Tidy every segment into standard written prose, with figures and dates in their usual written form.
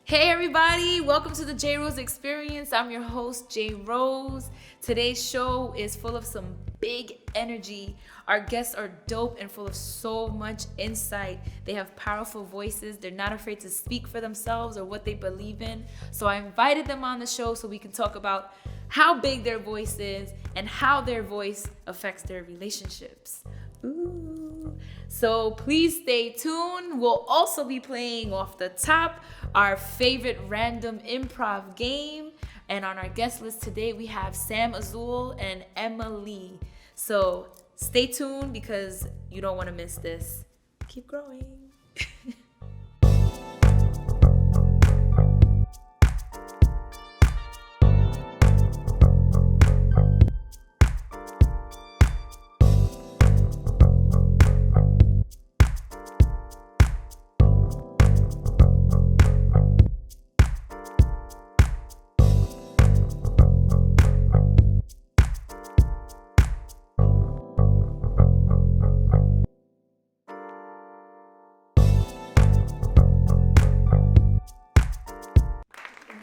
Hey everybody, welcome to the JRose Experience. I'm your host, JRose. Today's show is full of some big energy. Our guests are dope and full of so much insight. They have powerful voices. They're not afraid to speak for themselves or what they believe in. So I invited them on the show so we can talk about how big their voice is and how their voice affects their relationships. Ooh. So please stay tuned. We'll also be playing off the top our favorite random improv game. And on our guest list today, we have Sam Azule and Emma Lee. So stay tuned because you don't want to miss this. Keep growing.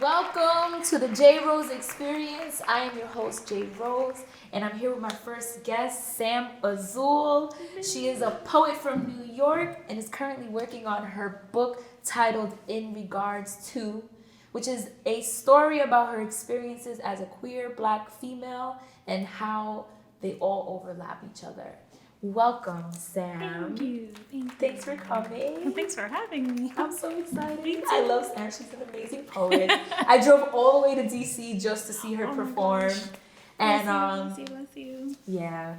Welcome to the JRose Experience. I am your host, JRose, and I'm here with my first guest, Sam Azule. She is a poet from New York and is currently working on her book titled In Regards To, which is a story about her experiences as a queer Black female and how they all overlap each other. Welcome, Sam. Thank you. Thanks for coming. Thanks for having me. I'm so excited. I love Sam. She's an amazing poet. I drove all the way to DC just to see her perform. And bless you. yeah,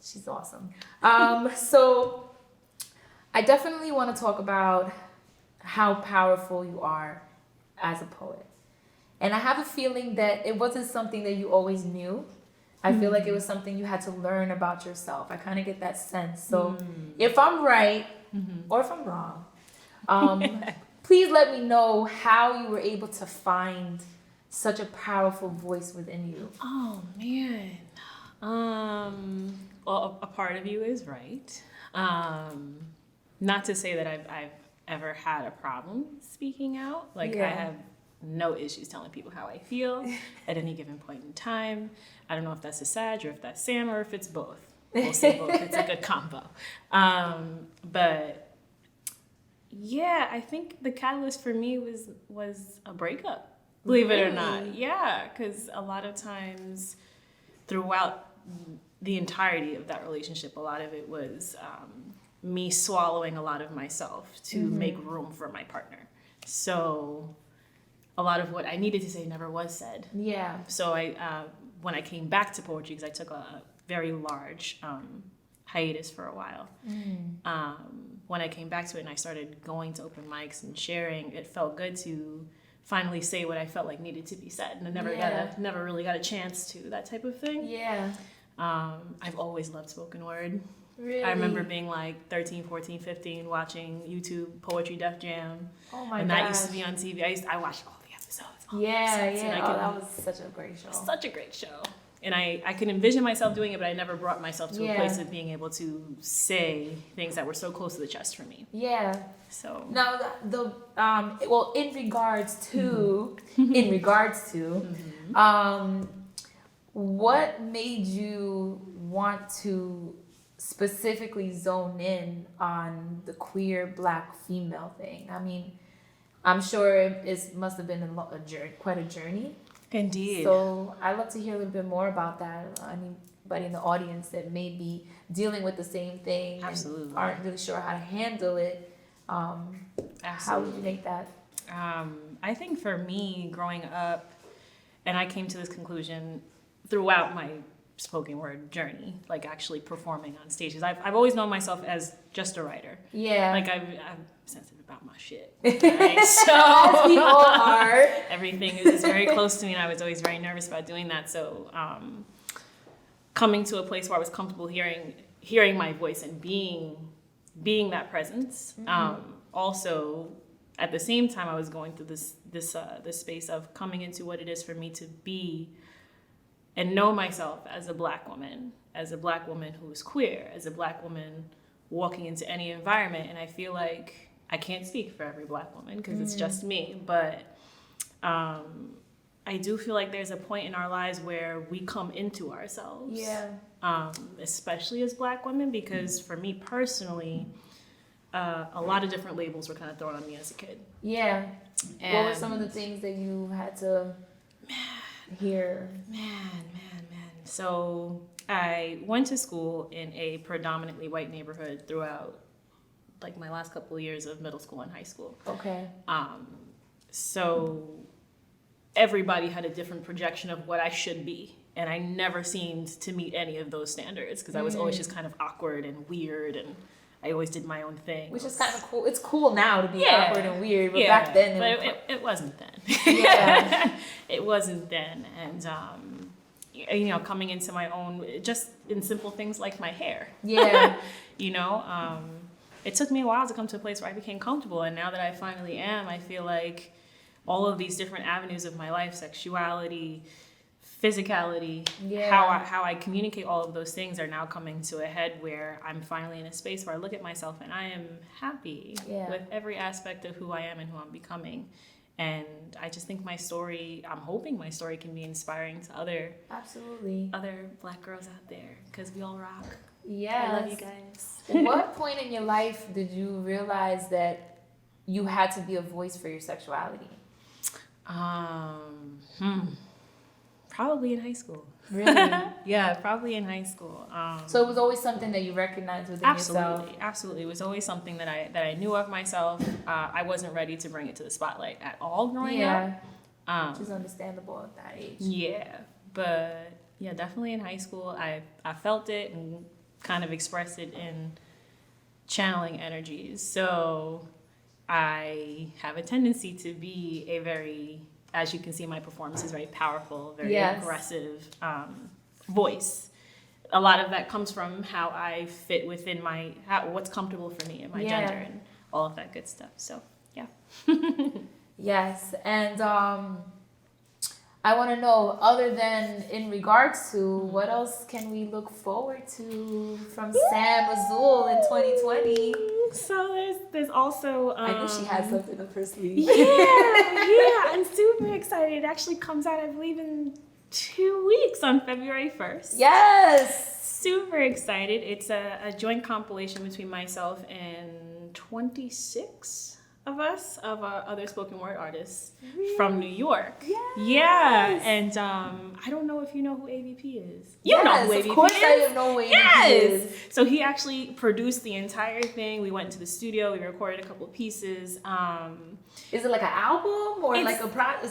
she's awesome. So I definitely want to talk about how powerful you are as a poet. And I have a feeling that it wasn't something that you always knew. I feel like it was something you had to learn about yourself. I kind of get that sense. So if I'm right or if I'm wrong, please let me know how you were able to find such a powerful voice within you. Oh man. Well, a part of you is right. Not to say that I've ever had a problem speaking out. Like I have no issues telling people how I feel at any given point in time. I don't know if that's a Sag or if that's Sam or if it's both. We'll say both. It's a good combo. But yeah, I think the catalyst for me was a breakup. Believe it or not. Yeah, because a lot of times throughout the entirety of that relationship, a lot of it was me swallowing a lot of myself to make room for my partner. So a lot of what I needed to say never was said. Yeah. So when I came back to poetry, because I took a very large hiatus for a while, when I came back to it and I started going to open mics and sharing, it felt good to finally say what I felt like needed to be said. And I never really got a chance to, that type of thing. Yeah. I've always loved spoken word. Really? I remember being like 13, 14, 15, watching YouTube Poetry Def Jam. Oh my and gosh. that used to be on TV. I watched all the episodes. That was such a great show. Such a great show. And I could envision myself doing it, but I never brought myself to a place of being able to say things that were so close to the chest for me. Yeah. So now in regards to what made you want to specifically zone in on the queer Black female thing? I mean, I'm sure it must have been quite a journey. Indeed. So I'd love to hear a little bit more about that. Anybody in the audience that may be dealing with the same thing and aren't really sure how to handle it, how would you make that? I think for me, growing up, and I came to this conclusion throughout my spoken word journey, like actually performing on stages. I've always known myself as just a writer. Yeah. Like I'm sensitive about my shit. Right? So as we all are. Everything is very close to me, and I was always very nervous about doing that. So coming to a place where I was comfortable hearing my voice and being that presence. Also, at the same time, I was going through this space of coming into what it is for me to be and know myself as a Black woman who is queer, as a Black woman walking into any environment. And I feel like I can't speak for every Black woman because it's just me, but I do feel like there's a point in our lives where we come into ourselves. Yeah. Especially as Black women, because for me personally, a lot of different labels were kind of thrown on me as a kid. Yeah. And what were some of the things that you had to hear? Man. So I went to school in a predominantly white neighborhood throughout like my last couple of years of middle school and high school. Okay. So everybody had a different projection of what I should be. And I never seemed to meet any of those standards because I was always just kind of awkward and weird, and I always did my own thing. Which is kind of cool. It's cool now to be awkward and weird, but back then... It wasn't then. Yeah. It wasn't then. And, you know, coming into my own, just in simple things like my hair. Yeah. You know, it took me a while to come to a place where I became comfortable. And now that I finally am, I feel like all of these different avenues of my life, sexuality, physicality, how I communicate all of those things are now coming to a head where I'm finally in a space where I look at myself and I am happy with every aspect of who I am and who I'm becoming. And I just think I'm hoping my story can be inspiring to other Black girls out there, because we all rock. Yes. I love you guys. What point in your life did you realize that you had to be a voice for your sexuality? Probably in high school. Really? Yeah, probably in high school. So it was always something that you recognized within yourself? Absolutely. It was always something that I knew of myself. I wasn't ready to bring it to the spotlight at all growing up. Which is understandable at that age. Yeah, but yeah, definitely in high school, I felt it and kind of expressed it in channeling energies. So I have a tendency to be a very, as you can see, my performance is very powerful, very aggressive voice. A lot of that comes from how I fit within what's comfortable for me and my gender and all of that good stuff. So, yeah. Yes, and I want to know, other than in regards to, what else can we look forward to from Sam Azule in 2020? So there's also... I know she has something up her sleeve. Yeah, I'm super excited. It actually comes out, I believe, in 2 weeks on February 1st. Yes! Super excited. It's a joint compilation between myself and 26 of us, of other spoken word artists from New York. Yes. Yeah, and I don't know if you know who AVP is. You know who AVP is. Of course I know who AVP is. So he actually produced the entire thing. We went to the studio, we recorded a couple of pieces. Is it like an album or it's a project?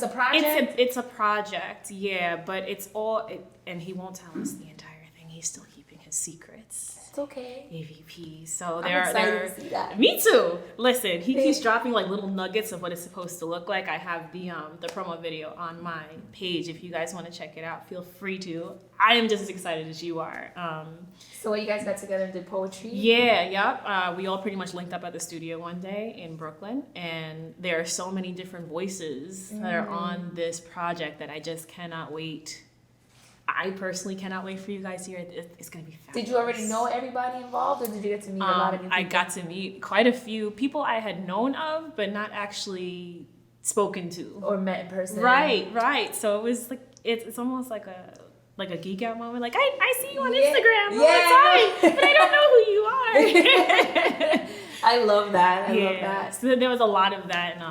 It's a project, yeah, but it's all, and he won't tell us the entire thing. He's still keeping his secrets. It's okay. AVP. So I'm excited to see that. Me too. Listen, he keeps dropping like little nuggets of what it's supposed to look like. I have the promo video on my page. If you guys want to check it out, feel free to. I am just as excited as you are. So you guys got together and did poetry? Yeah, yep. We all pretty much linked up at the studio one day in Brooklyn, and there are so many different voices that are on this project that I just cannot wait. I personally cannot wait for you guys to hear it. It's going to be fabulous. Did you already know everybody involved, or did you get to meet a lot of new people? I got to meet quite a few people I had known of, but not actually spoken to. Or met in person. Right. So it was like, it's almost like a geek out moment. Like, I see you on Instagram all the time, but I don't know who you are. I love that. I love that. So there was a lot of that, and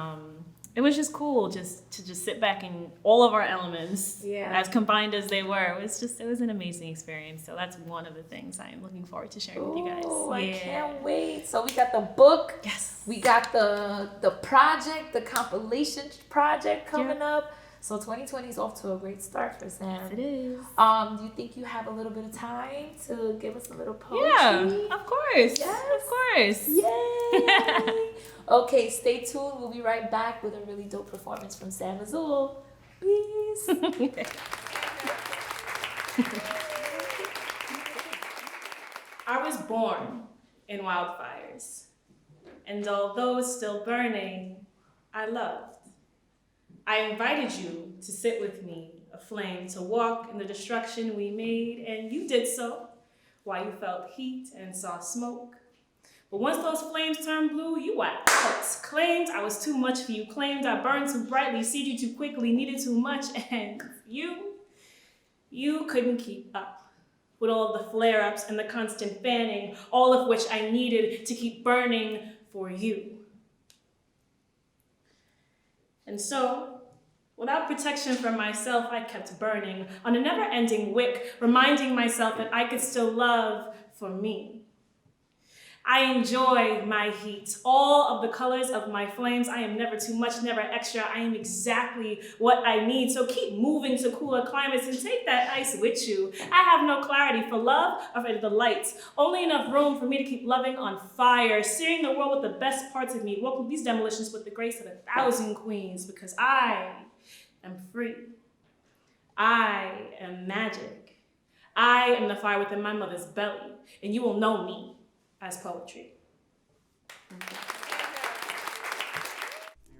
it was just cool just to sit back in all of our elements, as combined as they were. It was an amazing experience. So that's one of the things I am looking forward to sharing with you guys. Oh, I can't wait. So we got the book. Yes. We got the project, the compilation project coming up. So 2020 is off to a great start for Sam. Yes, it is. Do you think you have a little bit of time to give us a little poetry? Yeah, of course. Yes. Of course. Yay! Okay, stay tuned. We'll be right back with a really dope performance from Sam Azule. Peace. I was born in wildfires, and although still burning, I loved. I invited you to sit with me, aflame, to walk in the destruction we made, and you did so while you felt heat and saw smoke. But once those flames turned blue, you were out. Claimed I was too much for you. Claimed I burned too brightly, seed you too quickly, needed too much, and you couldn't keep up. With all the flare-ups and the constant fanning, all of which I needed to keep burning for you. And so, without protection from myself, I kept burning on a never-ending wick, reminding myself that I could still love for me. I enjoy my heat, all of the colors of my flames. I am never too much, never extra. I am exactly what I need. So keep moving to cooler climates and take that ice with you. I have no clarity for love or for the lights. Only enough room for me to keep loving on fire, searing the world with the best parts of me. Walk through these demolitions with the grace of 1,000 queens, because I am free. I am magic. I am the fire within my mother's belly, and you will know me as poetry.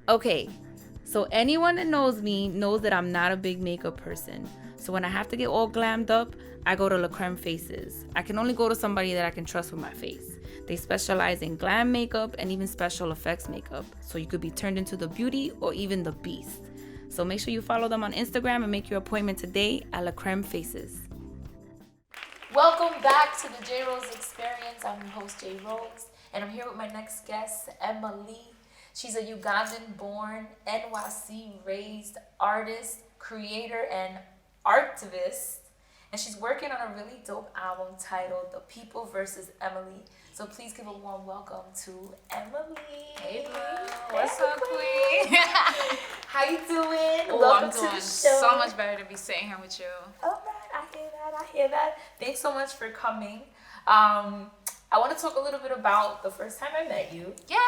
Okay, so anyone that knows me knows that I'm not a big makeup person. So when I have to get all glammed up, I go to La Creme Faces. I can only go to somebody that I can trust with my face. They specialize in glam makeup and even special effects makeup. So you could be turned into the beauty or even the beast. So make sure you follow them on Instagram and make your appointment today at La Creme Faces. Welcome back to the JRose Experience. I'm your host, JRose, and I'm here with my next guest, Emma Lee. She's a Ugandan-born, NYC-raised artist, creator, and artivist, and she's working on a really dope album titled The People vs. Emily. So please give a warm welcome to Emily. Hey, bro. What's up, queen? How you doing? Oh, Welcome I'm to doing the show. so much better to be sitting here with you. Oh, man, I hear that. Thanks so much for coming. I want to talk a little bit about the first time I met you. Yeah.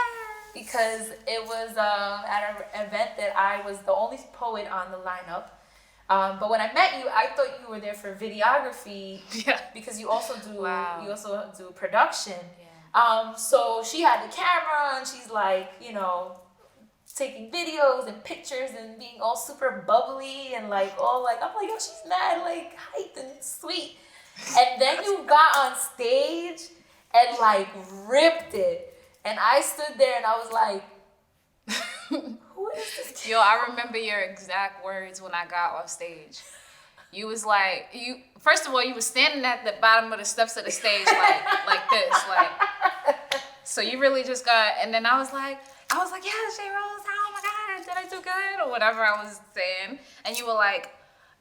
Because it was at an event that I was the only poet on the lineup. But when I met you, I thought you were there for videography. Yeah. Because you also do Wow. production. Yeah. So she had the camera and she's like, taking videos and pictures and being all super bubbly and like all like, I'm like, oh, she's mad like hyped and sweet. And then you got on stage and like ripped it. And I stood there and I was like, who is this kid? Yo, I remember your exact words when I got off stage. You was like, first of all, you was standing at the bottom of the steps of the stage like this, like. So you really just got, and then I was like, yeah, JRose, oh my God, did I do good? Or whatever I was saying. And you were like,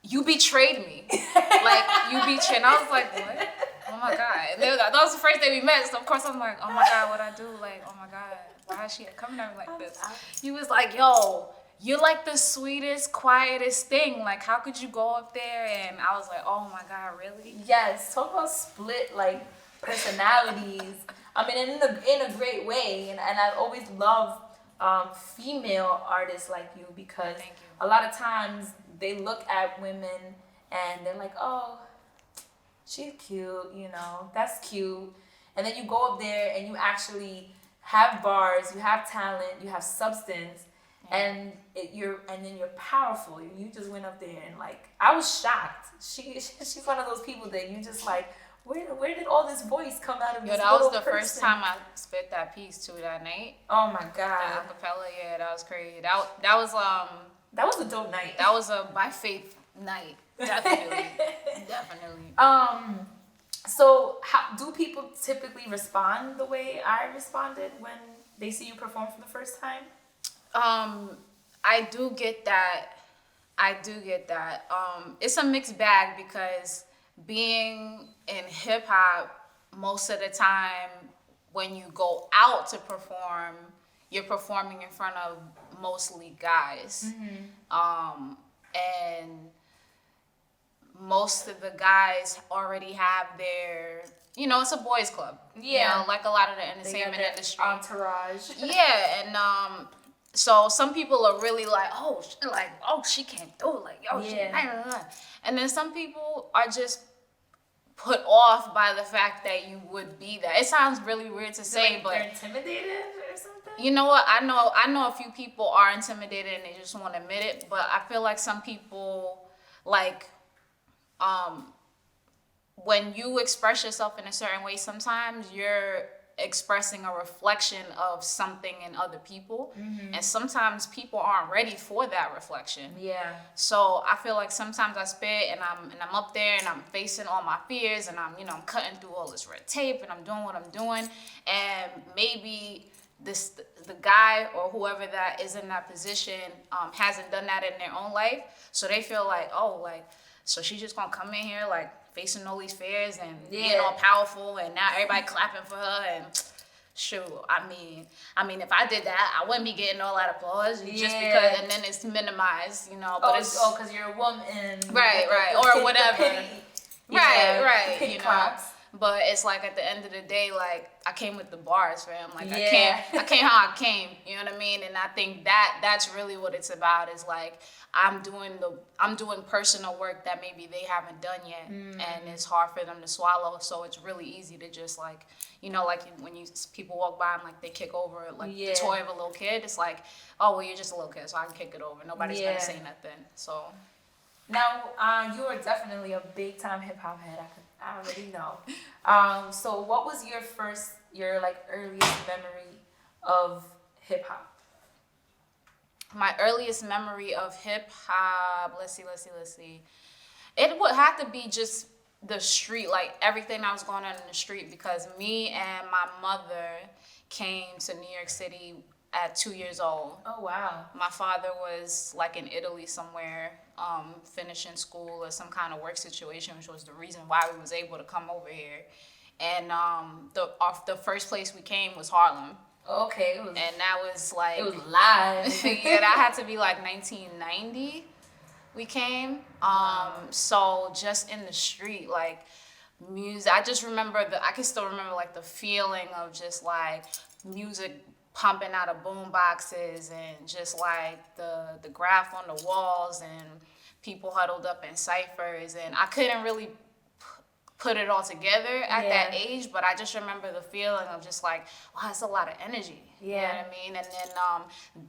you betrayed me. Like, you betrayed, and I was like, what? Oh my God. And that was the first day we met, so of course I'm like, oh my God, what'd I do? Like, oh my God, why is she coming at me like this? You was like, yo, you're like the sweetest, quietest thing. Like, how could you go up there? And I was like, oh my God, really? Yes, talk about split like personalities. I mean, in a great way, and I always love female artists like you because Thank you. a lot of times they look at women and they're like, oh, she's cute, that's cute, and then you go up there and you actually have bars, you have talent, you have substance, and then you're powerful. You just went up there and like I was shocked. She's one of those people that you just like. Where did all this voice come out of this That was little the person? first time I spit that piece too that night. Oh my The God. acapella, yeah, that was crazy. That was a dope night. That was a by faith night. Definitely. Definitely. So how do people typically respond the way I responded when they see you perform for the first time? I do get that. It's a mixed bag because being in hip hop, most of the time when you go out to perform, you're performing in front of mostly guys. Mm-hmm. And most of the guys already have their, it's a boys club. Yeah. Like a lot of the entertainment industry. Entourage. Yeah, and so some people are really like, oh, she can't do it. Like, oh, yeah. And then some people are just put off by the fact that you would be that. It sounds really weird to say, but they're intimidated or something. You know what? I know a few people are intimidated and they just won't admit it. But I feel like some people like, when you express yourself in a certain way, sometimes expressing a reflection of something in other people, and sometimes people aren't ready for that reflection. Yeah. So I feel like sometimes I spit and I'm up there and I'm facing all my fears and I'm cutting through all this red tape and I'm doing what I'm doing, and maybe the guy or whoever that is in that position hasn't done that in their own life, so they feel like, oh, like, so she's just gonna come in here like facing all these fears and being all powerful, and now everybody clapping for her, and shoot, I mean, if I did that, I wouldn't be getting all that applause just because, and then it's minimized, But it's because you're a woman, right, or whatever, right, claps. But it's like at the end of the day, like I came with the bars, fam. Like I came how I came. You know what I mean? And I think that's really what it's about. Is like I'm doing personal work that maybe they haven't done yet, and it's hard for them to swallow. So it's really easy to just like, like when people walk by and like they kick over like the toy of a little kid. It's like, oh well, you're just a little kid, so I can kick it over. Nobody's gonna say nothing. So now you are definitely a big time hip hop head. I already know. So what was your like earliest memory of hip hop? My earliest memory of hip hop, let's see. It would have to be just the street, like everything that was going on in the street, because me and my mother came to New York City at 2 years old. Oh wow. My father was like in Italy somewhere, finishing school or some kind of work situation, which was the reason why we was able to come over here. And the first place we came was Harlem. Okay. And that was like, it was live. Yeah, that had to be like 1990 we came. So just in the street, like music, I can still remember like the feeling of just like music pumping out of boom boxes and just like the graph on the walls and people huddled up in ciphers, and I couldn't really put it all together at that age, but I just remember the feeling of just like, wow, it's a lot of energy. You know what I mean? And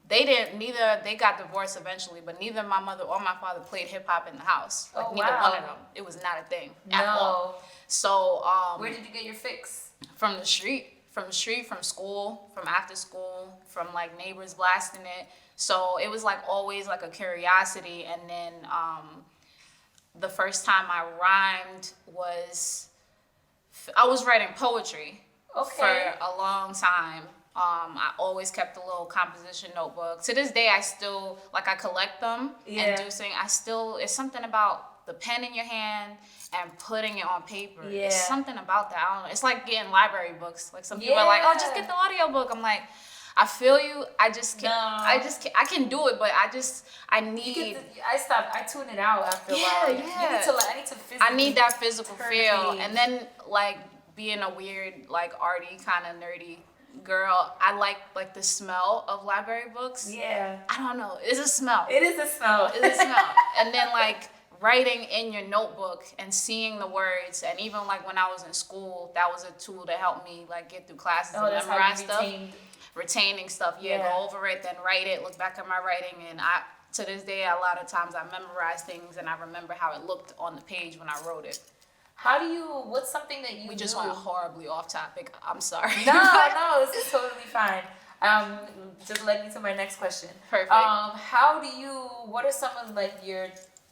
then they got divorced eventually, but neither my mother or my father played hip hop in the house. Like neither one of them. It was not a thing at all. So where did you get your fix? From the street, from school, from after school, from like neighbors blasting it. So it was like always like a curiosity. And then the first time I rhymed I was writing poetry for a long time. I always kept a little composition notebook. To this day, I still, like, I collect them and do sing. It's something about the pen in your hand and putting it on paper. Yeah. It's something about that. I don't know. It's like getting library books. Like some people are like, oh, just get the audio book. I'm like, I feel you. I just can't. I can do it, but I need. I tune it out after a while. Yeah. I need to physically. I need that physical feel, and then like being a weird, like arty kind of nerdy girl, I like the smell of library books. Yeah. I don't know. It's a smell. It is a smell. And then like writing in your notebook and seeing the words, and even like when I was in school, that was a tool to help me like get through classes and memorize stuff. Retaining stuff. Go over it, then write it, look back at my writing, and to this day, a lot of times I memorize things and I remember how it looked on the page when I wrote it. What's something that you We just went horribly off topic. I'm sorry. No, this is totally fine. Just led me to my next question. Perfect. What are some of like your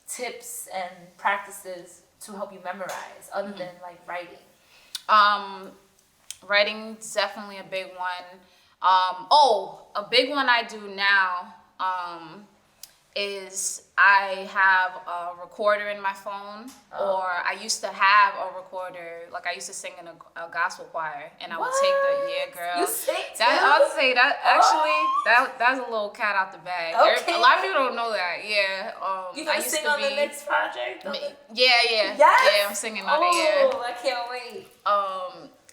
tips and practices to help you memorize other than like writing? Writing's definitely a big one. A big one I do now, is I have a recorder in my phone, or I used to have a recorder, like I used to sing in a gospel choir, and I would take girl. You sing too? I would say that actually, that's a little cat out the bag. Okay. A lot of people don't know that. Yeah. You gonna sing on the next project? Yeah. Yes? Yeah, I'm singing on it. Yeah. Oh, I can't wait.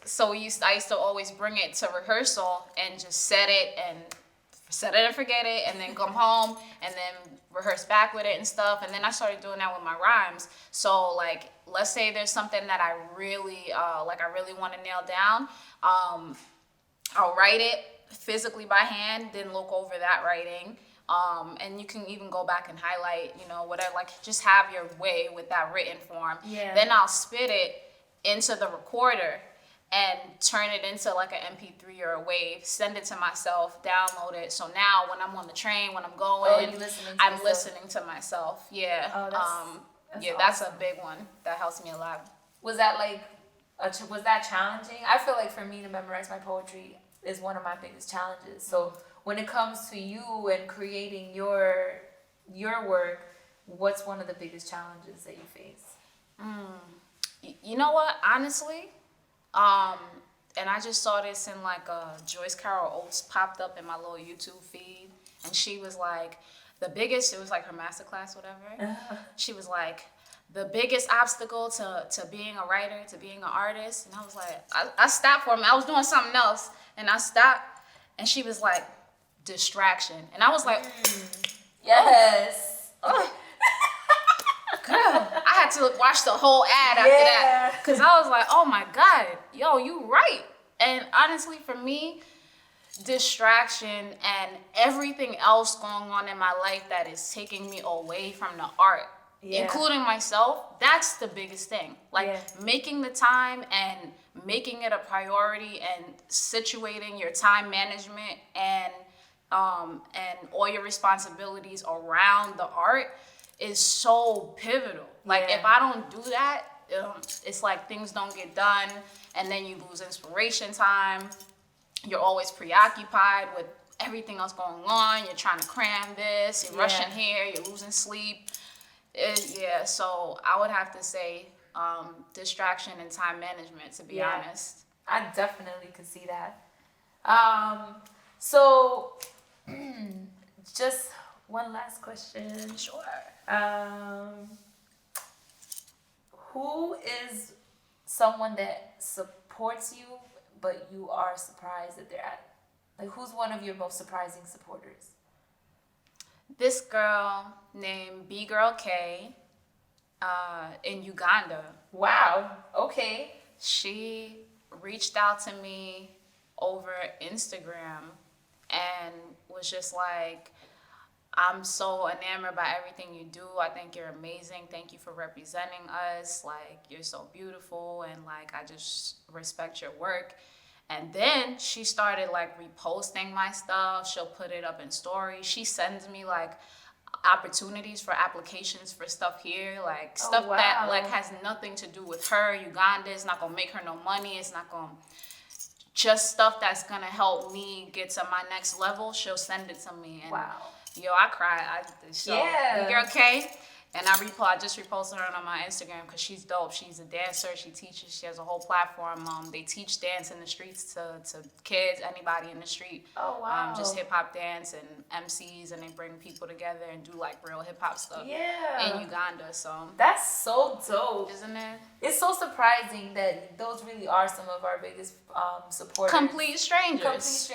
So I used to always bring it to rehearsal and just set it and forget it, and then come home and then rehearse back with it and stuff. And then I started doing that with my rhymes. So like, let's say there's something that I really want to nail down. I'll write it physically by hand, then look over that writing. And you can even go back and highlight, whatever, like just have your way with that written form. Yeah. Then I'll spit it into the recorder. and turn it into like an MP3 or a wave, send it to myself, download it. So now when I'm on the train, when I'm going, I'm listening to myself. Yeah. That's a big one. That helps me a lot. Was that like, was that challenging? I feel like for me to memorize my poetry is one of my biggest challenges. So when it comes to you and creating your work, what's one of the biggest challenges that you face? You know what? Honestly, and I just saw this in like Joyce Carol Oates popped up in my little YouTube feed, and she was like, it was like her masterclass, whatever. She was like, the biggest obstacle to being a writer, to being an artist. And I was like, I stopped for a minute. I was doing something else, and I stopped, and she was like, distraction. And I was like, yes. Oh. Girl, I had to watch the whole ad after that, because I was like, oh my God, yo, you right. And honestly, for me, distraction and everything else going on in my life that is taking me away from the art, including myself, that's the biggest thing. Like making the time and making it a priority and situating your time management and all your responsibilities around the art is so pivotal. Like if I don't do that, it's like things don't get done, and then you lose inspiration time. You're always preoccupied with everything else going on. You're trying to cram this, you're rushing here, you're losing sleep. So I would have to say distraction and time management, to be honest. I definitely could see that. So just one last question. Sure. Who is someone that supports you, but you are surprised that they're at? Like, who's one of your most surprising supporters? This girl named B Girl K in Uganda. Wow. Okay. She reached out to me over Instagram and was just like, I'm so enamored by everything you do. I think you're amazing. Thank you for representing us. Like, you're so beautiful, and like, I just respect your work. And then she started like reposting my stuff. She'll put it up in stories. She sends me like opportunities for applications for stuff here, like stuff that like has nothing to do with her. Uganda is not gonna make her no money. It's not gonna, just stuff that's gonna help me get to my next level. She'll send it to me, and yo, I cried. Girl K, and I just reposted her on my Instagram because she's dope. She's a dancer. She teaches. She has a whole platform. They teach dance in the streets to kids, anybody in the street. Oh wow! Just hip hop dance and MCs, and they bring people together and do like real hip hop stuff. In Uganda. So that's so dope, isn't it? It's so surprising that those really are some of our biggest supporters. Complete strangers.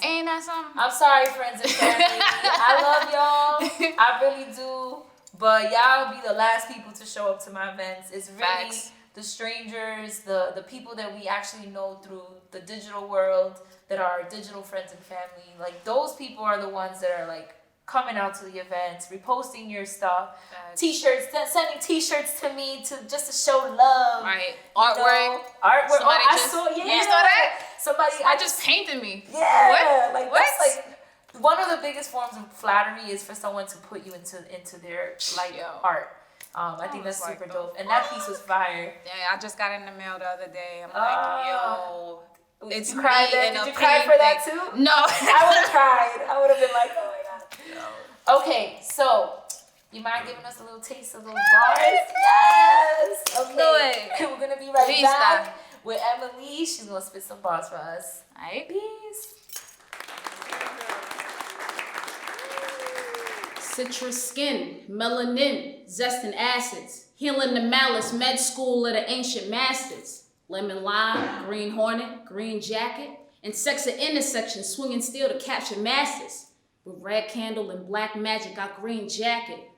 Ain't that something? I'm sorry, friends and family. I love y'all. I really do. But y'all be the last people to show up to my events. It's really the strangers, the people that we actually know through the digital world, that are our digital friends and family. Like, those people are the ones that are like coming out to the events, reposting your stuff, t-shirts, sending t-shirts to me just to show love. Right. Artwork. Artwork. You saw that? Somebody just painted me. Yeah. What? Like, what? That's like one of the biggest forms of flattery is for someone to put you into their like art. I think that's super dope. And that piece was fire. Yeah, I just got in the mail the other day. I'm like, yo. It's you cried me. Did you cry for that too? No. I would have cried. I would have been like, oh my God. No. Okay, so you mind giving us a little taste of those bars? Yes. Okay. We're gonna be right back with Emma Lee. She's gonna spit some bars for us. Alright. Peace. Citrus skin, melanin, zest and acids, healing the malice, med school of the ancient masters. Lemon lime, green hornet, green jacket, and sex at intersection, swinging steel to capture masses. With red candle and black magic, got green jacket.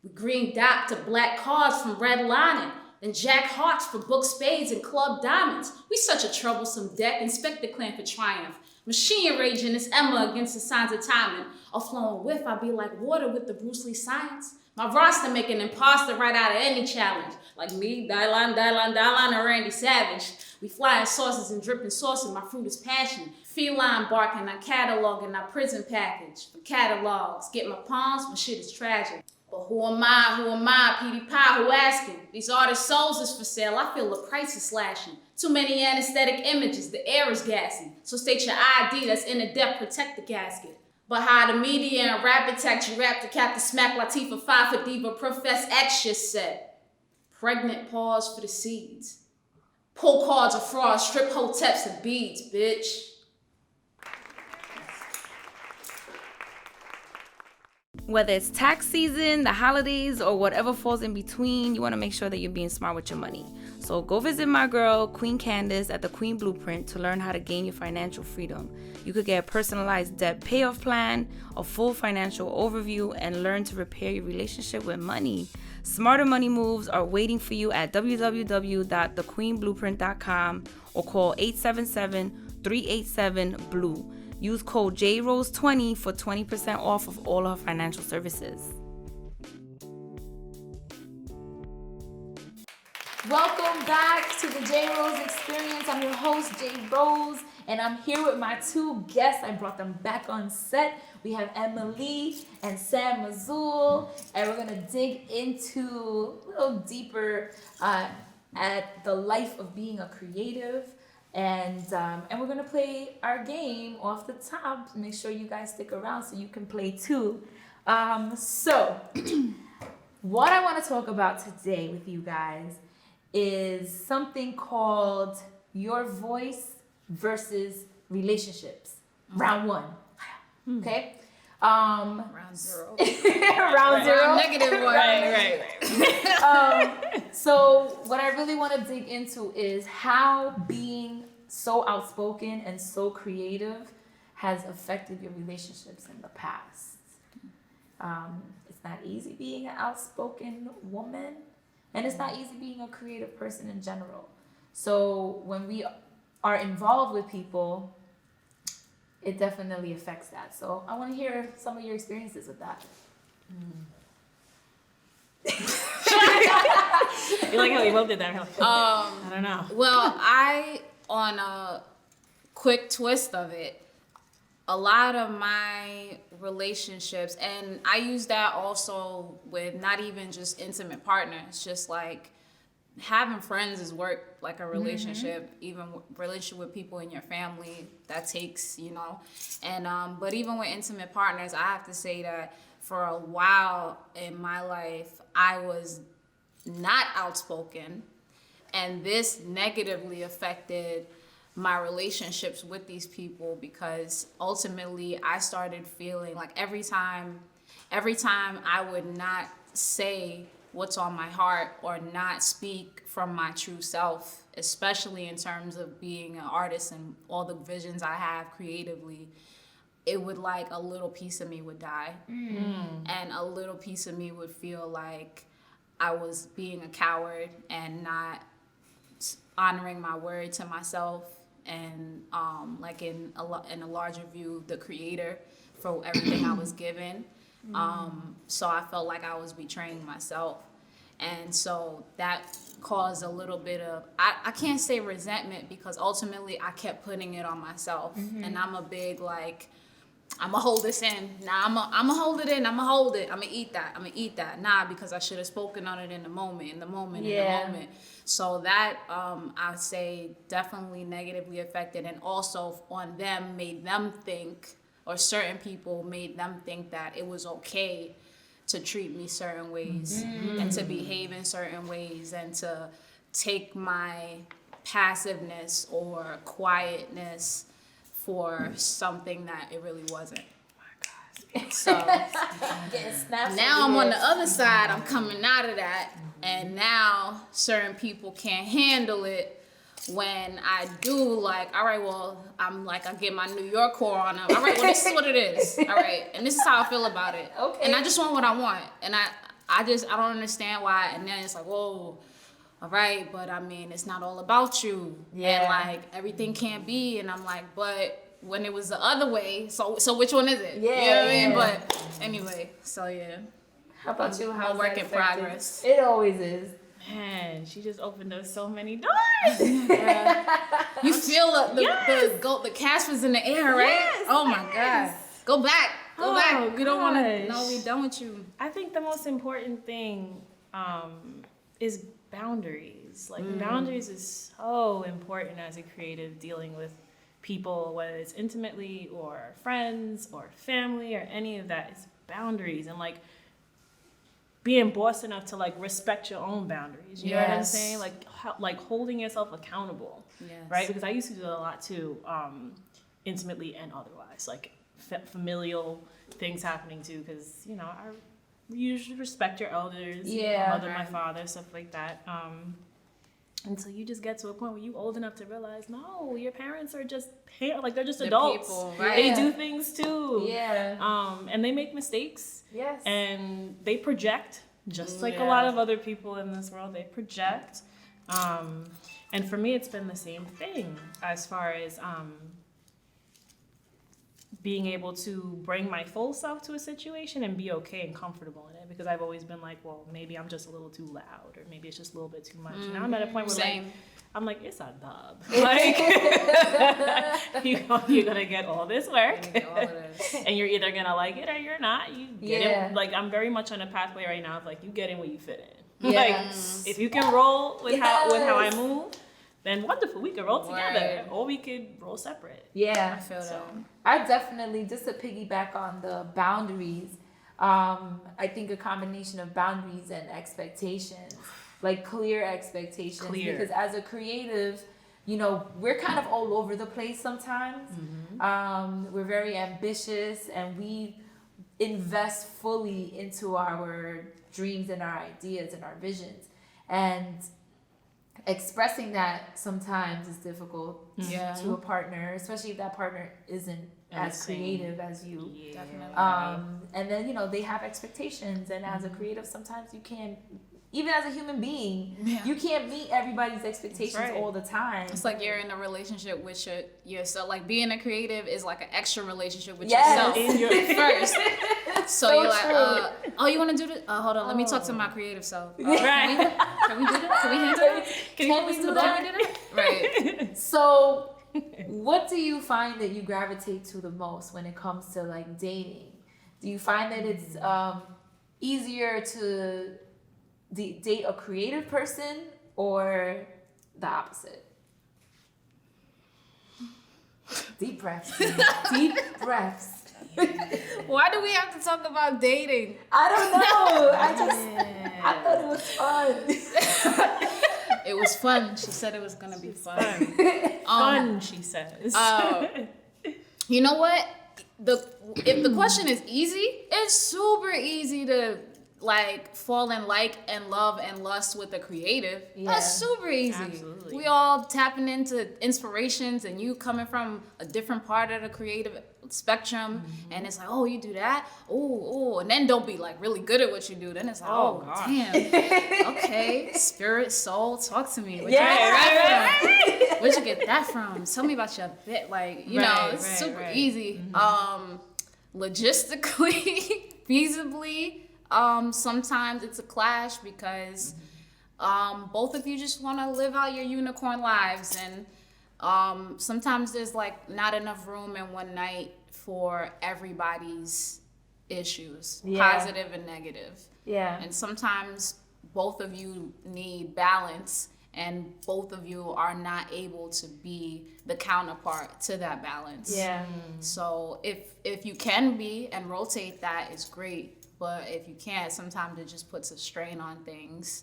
With green dot to black cards from red lining, and jack hearts for book spades and club diamonds. We such a troublesome deck, inspect the clan for triumph. Machine raging, it's Emma against the signs of timing. A flowing whiff, I be like water with the Bruce Lee science. My roster make an imposter right out of any challenge. Like me, Dylan, and Randy Savage. We flying sauces and dripping sauces, my fruit is passion. Feline barking, I cataloging, I prison package. For catalogs, get my palms, my shit is tragic. But who am I, PD Pie, who asking? These artist souls is for sale, I feel the price is slashing. Too many anesthetic images, the air is gassy. So state your ID, that's in the depth, protect the gasket. But how the media and rapid text, you rap the Captain Smack Latifah 5 for Diva, Profess X just said. Pregnant pause for the seeds. Pull cards of fraud, strip hoteps and beads, bitch. Whether it's tax season, the holidays, or whatever falls in between, you want to make sure that you're being smart with your money. So go visit my girl, Queen Candace, at the Queen Blueprint to learn how to gain your financial freedom. You could get a personalized debt payoff plan, a full financial overview, and learn to repair your relationship with money. Smarter money moves are waiting for you at www.thequeenblueprint.com or call 877-387-BLUE. Use code JRose20 for 20% off of all our financial services. Welcome back to the JRose Experience. I'm your host, JRose, and I'm here with my two guests. I brought them back on set. We have Emma Lee and Sam Azule, and we're gonna dig into a little deeper at the life of being a creative. And we're gonna play our game off the top. Make sure you guys stick around so you can play too. So what I want to talk about today with you guys is something called your voice versus relationships. Round one. Okay. Round zero. Round zero. Negative one. Right. So what I really want to dig into is how being so outspoken and so creative has affected your relationships in the past. It's not easy being an outspoken woman, and it's not easy being a creative person in general. So when we are involved with people, it definitely affects that. So I want to hear some of your experiences with that. You like how we both did that? I don't know. Well, on a quick twist of it, a lot of my relationships, and I use that also with not even just intimate partners, just like having friends is work like a relationship, even relationship with people in your family, that takes, and but even with intimate partners, I have to say that for a while in my life, I was not outspoken, and this negatively affected my relationships with these people, because ultimately I started feeling like every time I would not say what's on my heart or not speak from my true self, especially in terms of being an artist and all the visions I have creatively, it would like a little piece of me would die. And a little piece of me would feel like I was being a coward and not honoring my word to myself, and like in a larger view, the creator for everything I was given. So I felt like I was betraying myself, and so that caused a little bit of I can't say resentment, because ultimately I kept putting it on myself, and I'm a big like, I'm gonna hold this in. Nah, I'm gonna hold it in. I'm gonna hold it. I'm gonna eat that. Nah, because I should have spoken on it in the moment. So that, I'd say definitely negatively affected, and also on them made them think, or certain people made them think that it was okay to treat me certain ways and to behave in certain ways and to take my passiveness or quietness for something that it really wasn't. So now I'm on the other side, I'm coming out of that, and now certain people can't handle it when I do, like, all right, well, I'm like, I get my New York core on them. All right, well, this is what it is. All right, and this is how I feel about it. Okay. And I just want what I want, and I don't understand why, and then it's like, whoa, all right, but I mean, it's not all about you. Yeah. And like, everything can't be, and I'm like, but when it was the other way. So which one is it? Yeah, You know what I mean? yeah. But anyway, so yeah. How about you? How's A work that in affected? progress. It always is. Man, she just opened up so many doors. You feel the cast was in the air, right? Yes, Oh my God. Go back. Go back. We don't want to. gosh. No, we done with you. I think the most important thing is boundaries. Like boundaries is so important as a creative dealing with people, whether it's intimately or friends or family or any of that. It's boundaries and like being boss enough to like respect your own boundaries. You know what I'm Yes. saying? Like holding yourself accountable, Yes. right? Because I used to do that a lot too, intimately and otherwise, like familial things happening too. Because you know I usually respect your elders, Yeah, my mother, my right. father, stuff like that. Until you just get to a point where you old enough to realize, no, your parents are just like they're just They're adults. people, right? They Yeah. do things too. Yeah. And they make mistakes. Yes. And they project, just like a Yeah. lot of other people in this world, they project. And for me, it's been the same thing as far as being able to bring my full self to a situation and be okay and comfortable in it. Because I've always been like, well, maybe I'm just a little too loud, or maybe it's just a little bit too much. Now I'm at a point where Same. like, I'm like, it's a dub. Like, you're gonna get all this work. All of this. And you're either gonna like it or you're not. You get Yeah. in. Like I'm very much on a pathway right now of like you get in where you fit in. Yes. Like if you can roll with how I Yes. move, then wonderful. We could roll together, Right. or we could roll separate. Yeah. I feel that. I definitely, just to piggyback on the boundaries, I think a combination of boundaries and expectations, like clear expectations. Clear. Because as a creative, you know, we're kind of all over the place sometimes. We're very ambitious and we invest fully into our dreams and our ideas and our visions. And expressing that sometimes is difficult Yeah. to a partner, especially if that partner isn't And as the same. creative as you. Yeah. Definitely. And then, you know, they have expectations, and as a creative, sometimes you can't, even as a human being, you can't meet everybody's expectations That's right. all the time. It's like you're in a relationship with yourself. Like being a creative is like an extra relationship with Yes. yourself In your- first. So, So you're like, true. oh, you want to do this? Hold on, let me talk to my creative self. Right. Can we do that? Can we handle that? Can we do that? Can we do that? Right. So, what do you find that you gravitate to the most when it comes to like dating? Do you find that it's easier to date a creative person or the opposite? Deep breaths. Deep breaths. Why do we have to talk about dating? I don't know. I thought it was fun. It was fun. She said it was gonna be fun. Fun, she says. You know what? If the question is easy, it's super easy to like fall in like and love and lust with a creative. Yeah. That's super easy. Absolutely. We all tapping into inspirations and you coming from a different part of the creative spectrum and it's like, oh, you do that? Oh, and then don't be like really good at what you do. Then it's like, Oh, oh, gosh. damn. Okay, spirit, soul, talk to me. Where'd you Yeah, get that from? right. Where'd you get that from? Tell me about your bit. Like, you know, Right, it's right, super right. easy. Logistically, feasibly, sometimes it's a clash because both of you just want to live out your unicorn lives, and sometimes there's like not enough room in one night for everybody's issues, Yeah. positive and negative. Yeah. And sometimes both of you need balance and both of you are not able to be the counterpart to that balance. Yeah. So if you can be and rotate that is great, but if you can't, sometimes it just puts a strain on things.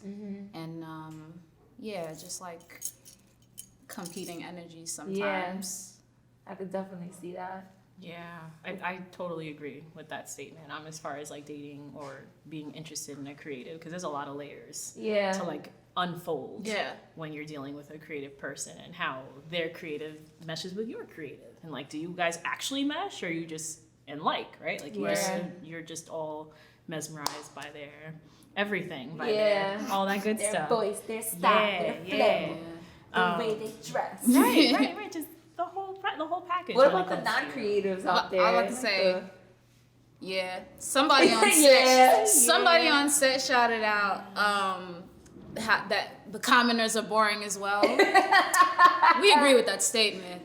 And just like competing energies sometimes. I could definitely see that. Yeah, I totally agree with that statement. As far as like dating or being interested in a creative, because there's a lot of layers Yeah. to like unfold Yeah. when you're dealing with a creative person and how their creative meshes with your creative. And like, do you guys actually mesh, or are you just in like, right? Like you're just all mesmerized by their everything, by their all that good Their stuff. voice, their style, their flow, the way they dress. Right. Just the whole the whole package. What when about it the comes to- non-creatives out there? I was about to say, yeah, somebody on set, Yeah, somebody yeah. on set shouted out that the commoners are boring as well. We agree with that statement.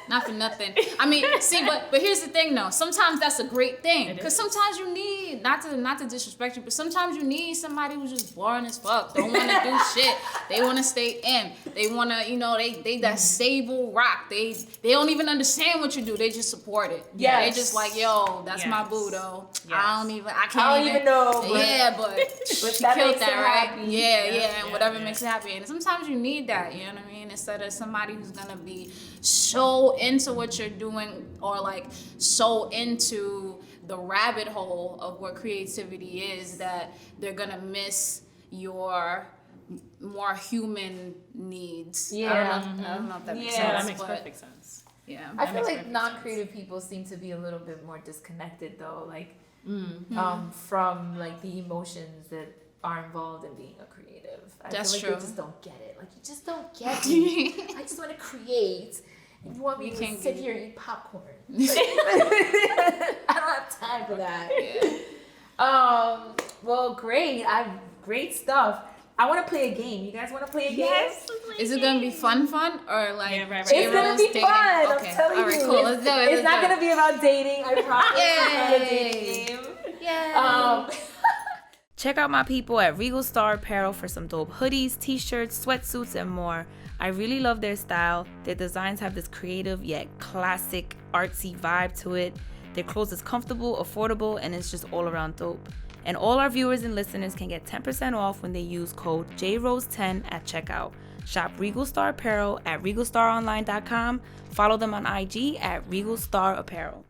Not for nothing. I mean, see, but here's the thing though. Sometimes that's a great thing, because sometimes you need, not to disrespect you, but sometimes you need somebody who's just boring as fuck. Don't want to do shit. They want to stay in. They want to, they that stable rock. They don't even understand what you do. They just support it. Yes. They just like, yo, that's my Yes. boo though. Yes. I can't I don't even know. But yeah, but she that killed makes that, her right? happy. Yeah, and whatever yeah. makes her happy. And sometimes you need that, you know what I mean? Instead of somebody who's gonna be so into what you're doing, or like so into the rabbit hole of what creativity is, that they're gonna miss your more human needs. Yeah. I don't know if that makes Yeah, sense. that makes but perfect sense. Yeah. I That feel makes like perfect non-creative people seem to be a little bit more disconnected though, like Mm-hmm. from like the emotions that are involved in being a creative. I That's feel like true. they just don't get it. Like, you just don't get me. I just want to create. And you want me You to can't sit get here and eat popcorn. I don't have time for that. Yeah. Well, great stuff. I want to play a game. You guys want to play a game? Yes. Is it gonna be fun, or like? Yeah, right. It's gonna JRose be dating? fun. Okay. I'm telling All right, you. cool. Let's do it. It's not gonna be about dating. I promise. It's not a dating game. Yeah. Check out my people at Regal Star Apparel for some dope hoodies, t-shirts, sweatsuits, and more. I really love their style. Their designs have this creative yet classic artsy vibe to it. Their clothes is comfortable, affordable, and it's just all around dope. And all our viewers and listeners can get 10% off when they use code JRose10 at checkout. Shop Regal Star Apparel at regalstaronline.com. Follow them on IG at Regal Star Apparel.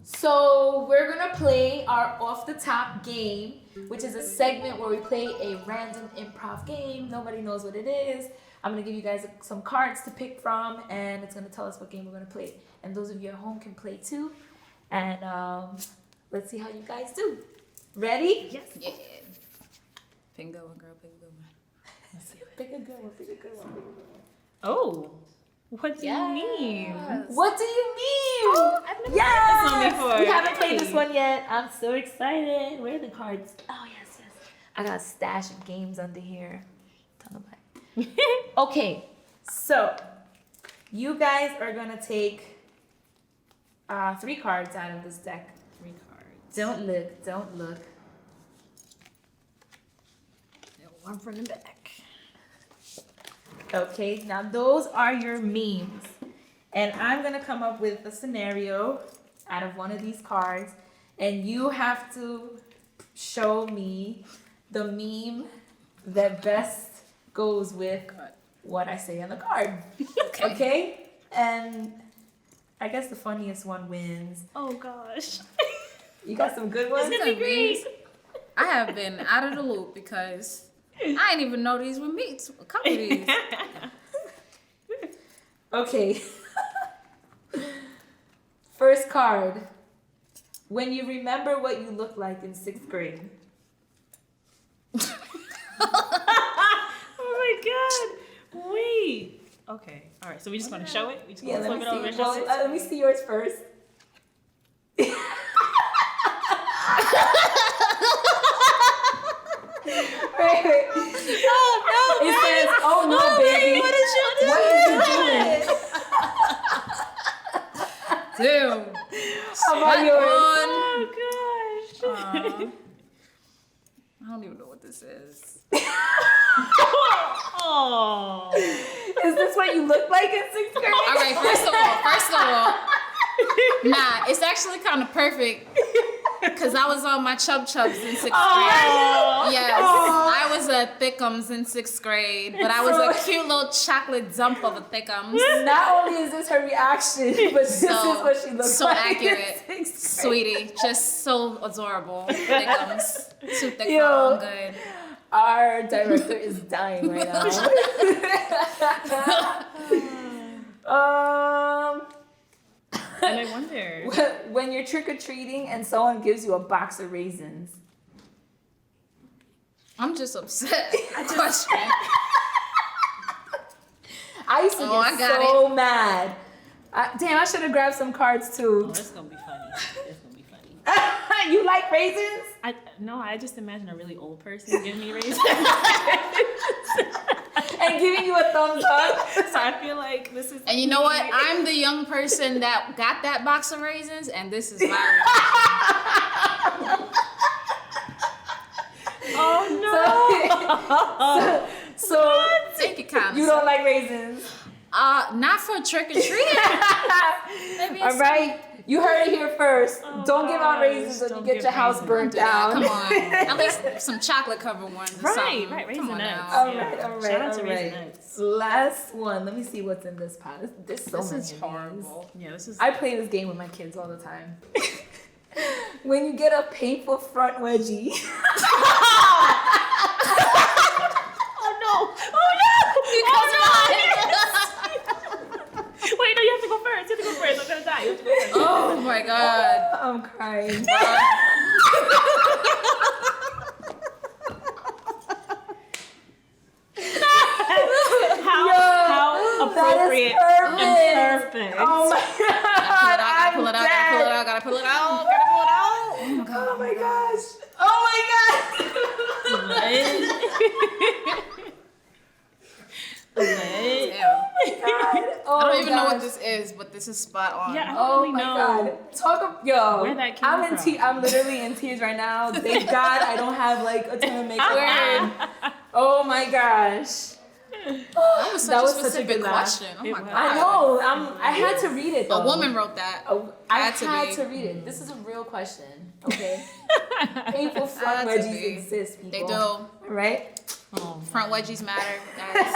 So we're gonna play our off the top game, which is a segment where we play a random improv game. Nobody knows what it is. I'm gonna give you guys some cards to pick from, and it's gonna tell us what game we're gonna play. And those of you at home can play too. And let's see how you guys do. Ready? Yes. Yeah. Pick a good one, girl. Pick a good one. Pick a good one. Pick a good one. Oh, what do you mean? What do you mean? I've never Yes! played this one before. We haven't played Yay. this one yet. I'm so excited. Where are the cards? Oh, yes. I got a stash of games under here. Ton of mine. Okay, so you guys are going to take 3 cards out of this deck. 3 cards. Don't look. I'm running back. Okay, now those are your memes. And I'm going to come up with a scenario out of one of these cards. And you have to show me the meme that best goes with what I say on the card. Okay? And I guess the funniest one wins. Oh gosh. You got some good ones? It's gonna be great. I have been out of the loop because I didn't even know these were meats. A couple of these. Okay. First card. When you remember what you looked like in 6th grade. Oh my god. Wait. Okay. All right. So we just want to show it. We just Yeah, want to let flip me it over see. and show Well, it. let me see yours first. Wait. Oh no. It says, "Oh no, baby, What is you doing? What is you doing?" Dude. How about yours? Oh gosh. I don't even know what this is. Oh. Is this what you look like in 6th grade? All right, first of all, nah, it's actually kind of perfect because I was on my chub chubs in 6th grade. Oh. Yes, I was a thickums in 6th grade, but I was a cute little chocolate dump of a thickums. Not only is this her reaction, but this is what she looks so like. accurate, in 6th grade. sweetie, just so adorable. Thickums, too thick for Yo. all good. Our director is dying right now. And I wonder. When you're trick-or-treating and someone gives you a box of raisins. I'm just upset. Question. I used to Oh, I get got so mad Damn, I should have grabbed some cards too. Oh, it's gonna be funny. It's gonna be funny. You like raisins? I just imagine a really old person giving me raisins. And giving you a thumbs up. So I feel like this is. And you know what? I'm the young person that got that box of raisins, and this is my Oh no! So Thank you, kind you don't like raisins? not for trick or treating. All right. You heard it here first. Don't give out raisins when Don't you get give your house raisins. burnt down. Come on, at least some chocolate covered ones. Or something. Right. Come on Raisin now. nuts. All Yeah. right. Shout out to all Raisin right. Nuts. Last one. Let me see what's in this pot. This This many is of these. horrible. Yeah, this is. I play this game with my kids all the time. When you get a painful front wedgie. Oh no! Wait, no, you have to go first. You have to go first. I'm gonna die. You have to go first. Oh my god. I'm crying. How appropriate That is and perfect. perfect. Oh my god. Gotta pull it out. Gotta pull it out. Oh my gosh. Oh my Damn. god. I don't even know what this is, but this is spot on. Yeah, I Oh don't really my know. god. Talk up, yo. Where that came I'm from. I'm literally in tears right now. Thank God I don't have like a ton of makeup on. Oh my gosh. That was such That a was such a specific good laugh. question. Oh It my was. god. I know. I had to read it though. A woman wrote that. I Had to had be. to read it. This is a real question. Okay. Painful Had front to wedgies be. exist, people. They do. Right? Oh, Front wedgies matter, guys.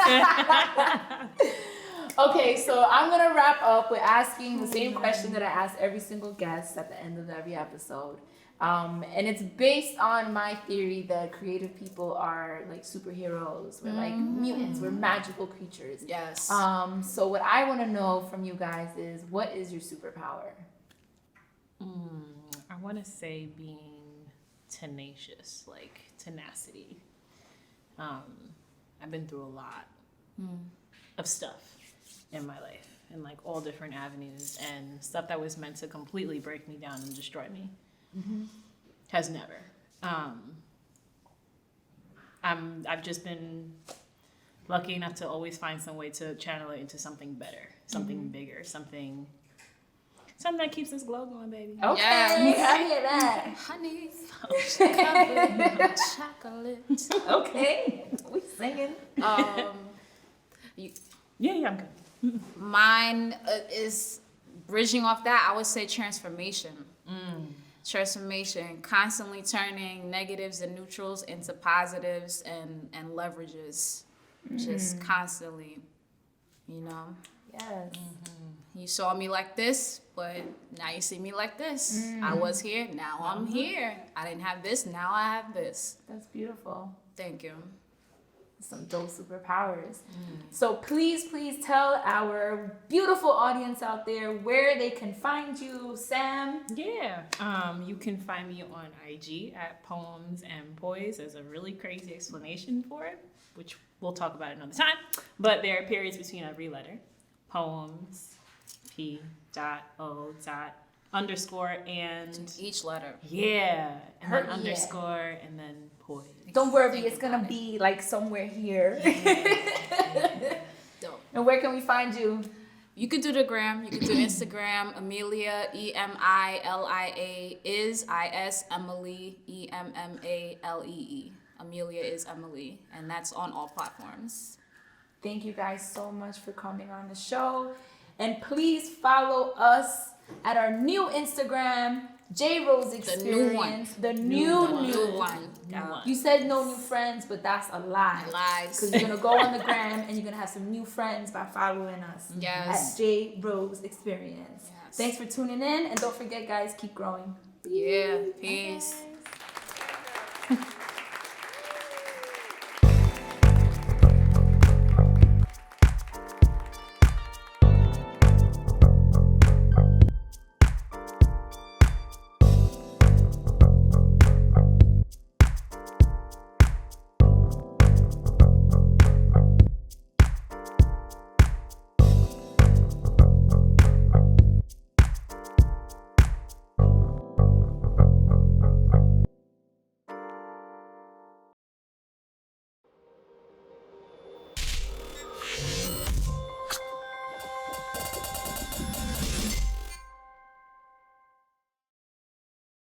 Okay, so I'm gonna wrap up with asking the same question that I ask every single guest at the end of every episode. And it's based on my theory that creative people are like superheroes. We're like mutants. We're magical creatures. Yes. So what I want to know from you guys is, what is your superpower? I want to say being tenacious, like tenacity. I've been through a lot of stuff in my life, in like all different avenues, and stuff that was meant to completely break me down and destroy me has never. I've just been lucky enough to always find some way to channel it into something better, something bigger, something that keeps this glow going, baby. Okay, Yes. I hear that. Honey, chocolate. Okay, we singing. Yeah, I'm good. Mine is bridging off that. I would say transformation. Transformation, constantly turning negatives and neutrals into positives and leverages, just constantly, you know. Yes. You saw me like this, but now you see me like this. I was here, now I'm here. I didn't have this, now I have this. That's beautiful. Thank you. Some dope superpowers. So please tell our beautiful audience out there where they can find you, Sam. Yeah. You can find me on IG at Poems and Poise. There's a really crazy explanation for it, which we'll talk about another time. But there are periods between every letter. Poems, P.O._, and Each letter. yeah, and then Yeah. underscore, and then Poise. Don't worry, Think it's gonna about it. be like somewhere here. Dope. And where can we find you? You could do the gram. You could do Instagram. Amelia EMILIA is Emma Lee EMMALEE. Amelia is Emily, and that's on all platforms. Thank you guys so much for coming on the show. And please follow us at our new Instagram, JRose Experience. The new one. You said no new friends, but that's a lie. Lies. Because you're going to go on the gram and you're going to have some new friends by following us Yes. at JRose Experience. Yes. Thanks for tuning in. And don't forget, guys, keep growing. Yeah. Peace. Bye.